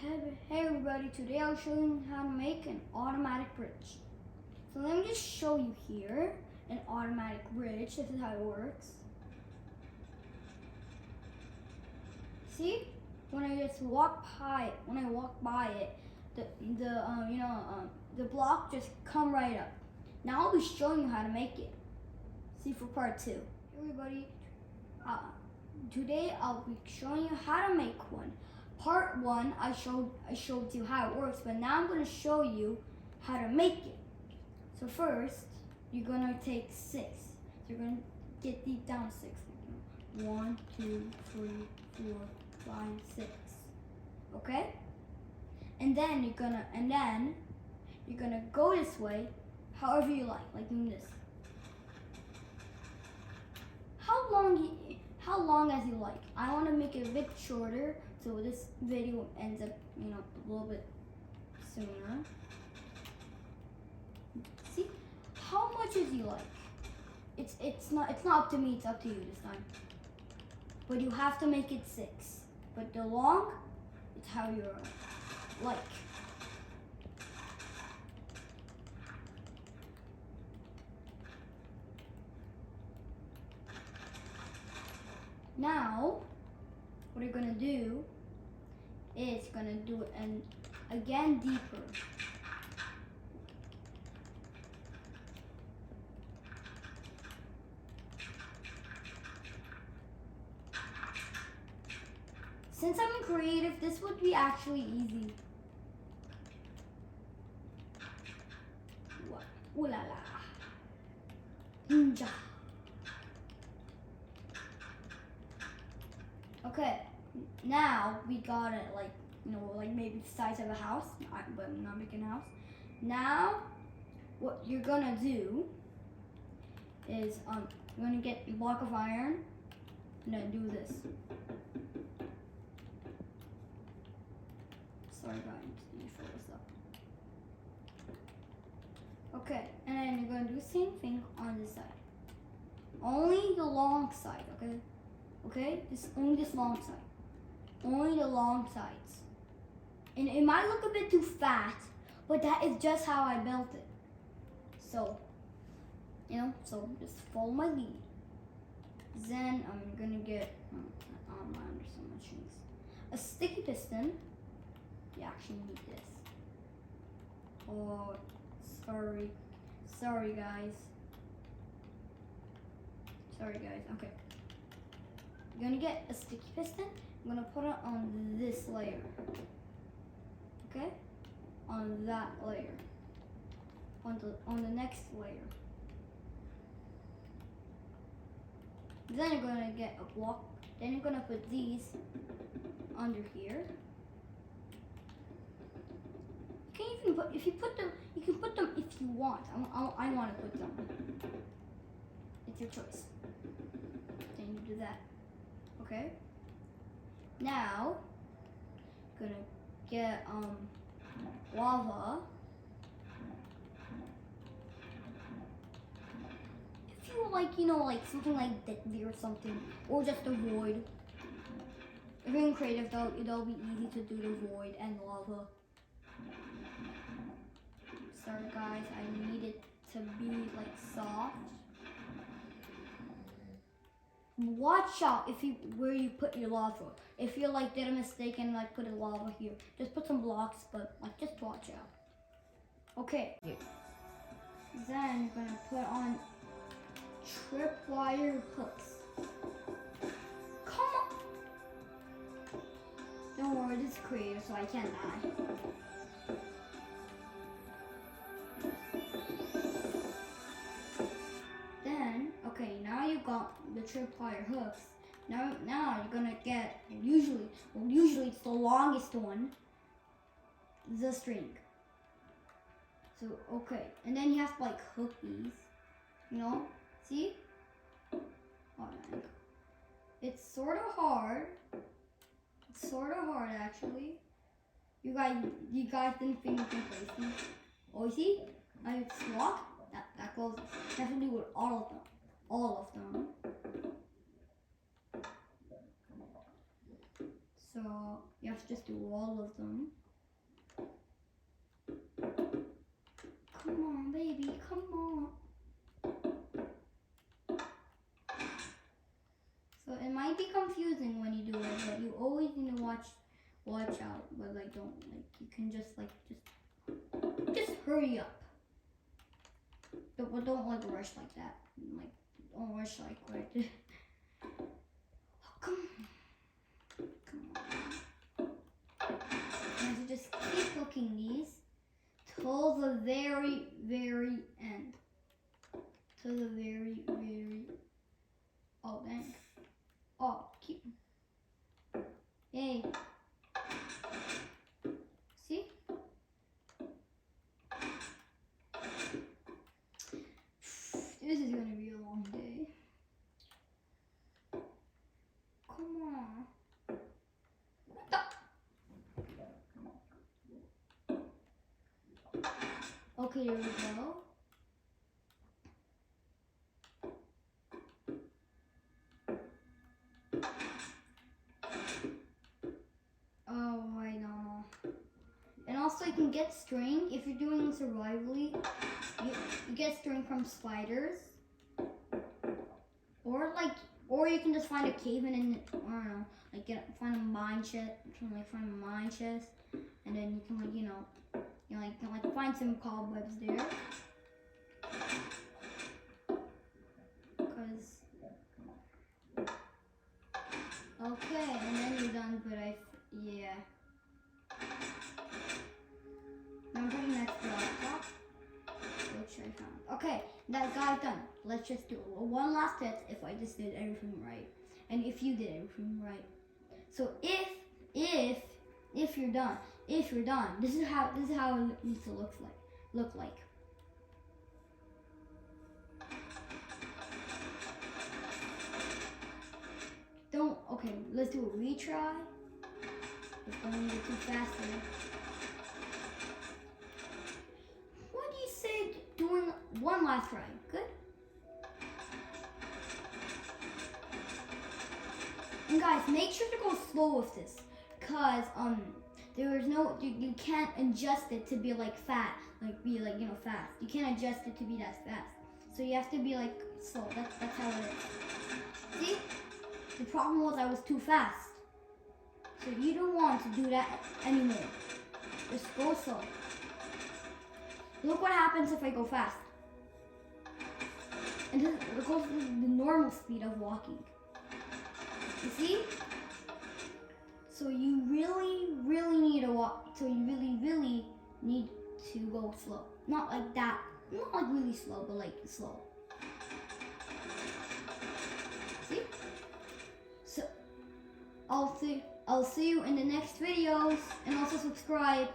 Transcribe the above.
Hey everybody, today I'll show you how to make an automatic bridge. So let me just show you here an automatic bridge. This is how it works. See, when I just walk by it, the block just come right up. Now I'll be showing you how to make it. See for part 2. Everybody, today I'll be showing you how to make one. Part 1, I showed you how it works, but now I'm going to show you how to make it. So first, you're going to take 6. So you're going to get deep down 6. 1, 2, 3, 4, 5, 6. Okay? And then you're gonna go this way, however you like doing this. How long as you like. I want to make it a bit shorter, so this video ends up, a little bit sooner. See, how much as you like. It's not up to me. It's up to you this time. But you have to make it 6. But the long, it's how you like. Now, what you're gonna do is do it again deeper. Since I'm creative, this would be actually easy. Ooh la la. Ninja. Okay, now we got it like maybe the size of a house, but I'm not making a house. Now, what you're gonna do is you're gonna get a block of iron and then do this. Sorry guys, let me fill this up. Okay, and then you're gonna do the same thing on this side. Only the long side, okay? Okay, only this long side. Only the long sides. And it might look a bit too fat, but that is just how I built it. So, so just follow my lead. Then I'm gonna get, there's so much things. A sticky piston. You actually need this. Oh, sorry guys. Okay. You're gonna get a sticky piston. I'm gonna put it on this layer. Okay? On that layer. On the next layer. Then you're gonna get a block. Then you're gonna put these under here. You can even put, you can put them if you want. I want to put them. It's your choice. Then you do that. Okay. Now, gonna get lava. If you like something like Deadly or something, or just a void. If you're creative, it'll be easy to do the void and lava. Sorry guys, I need it to be soft. Watch out where you put your lava. If you did a mistake and put a lava here, just put some blocks, but just watch out. Okay. Then you're gonna put on tripwire hooks. Come on. Don't worry, this is creative, so I can't die. Now you got the tripwire hooks. Now you're gonna get usually it's the longest one, the string. So okay, and then you have to hook these. See? Oh man, it's sort of hard. It's sort of hard actually. You guys didn't think you can place them. Oh, you see? Now it's locked. That goes. You have to do with all of them. So you have to just do all of them. Come on, baby, come on. So it might be confusing when you do it, but you always need to watch out. But like, don't like you can just hurry up. But don't like rush like that. Like don't rush like right. Oh, come on. You have to just keep hooking these till the very, very end. Till the very, very. Oh dang. Oh, keep. Yay. See? This is gonna be a long day. Come on. Okay, here we go. Oh, I know. And also you can get string if you're doing survivally. You get string from spiders. Or you can just find a cave and I don't know, like find a mine chest, and then you can find some cobwebs there. Okay, and then you're done. But yeah. Now I'm putting next to laptop, which I found. Okay, that guy's done. Let's just do one last test if I just did everything right, and if you did everything right. So if you're done, this is how it needs to look like. Okay, let's do a retry. It's going a little too fast here. What do you say doing one last try? Good? And guys, make sure to go slow with this. Cause you can't adjust it to be like fast. Fast. You can't adjust it to be that fast. So you have to be like slow. That's how it is. See? The problem was I was too fast. So you don't want to do that anymore. Just go slow. Look what happens if I go fast. And this goes to the normal speed of walking. You see? So you really need to walk. So you really need to go slow. Not like that. Not like really slow, but like slow. See? So I'll see you in the next videos, and also subscribe.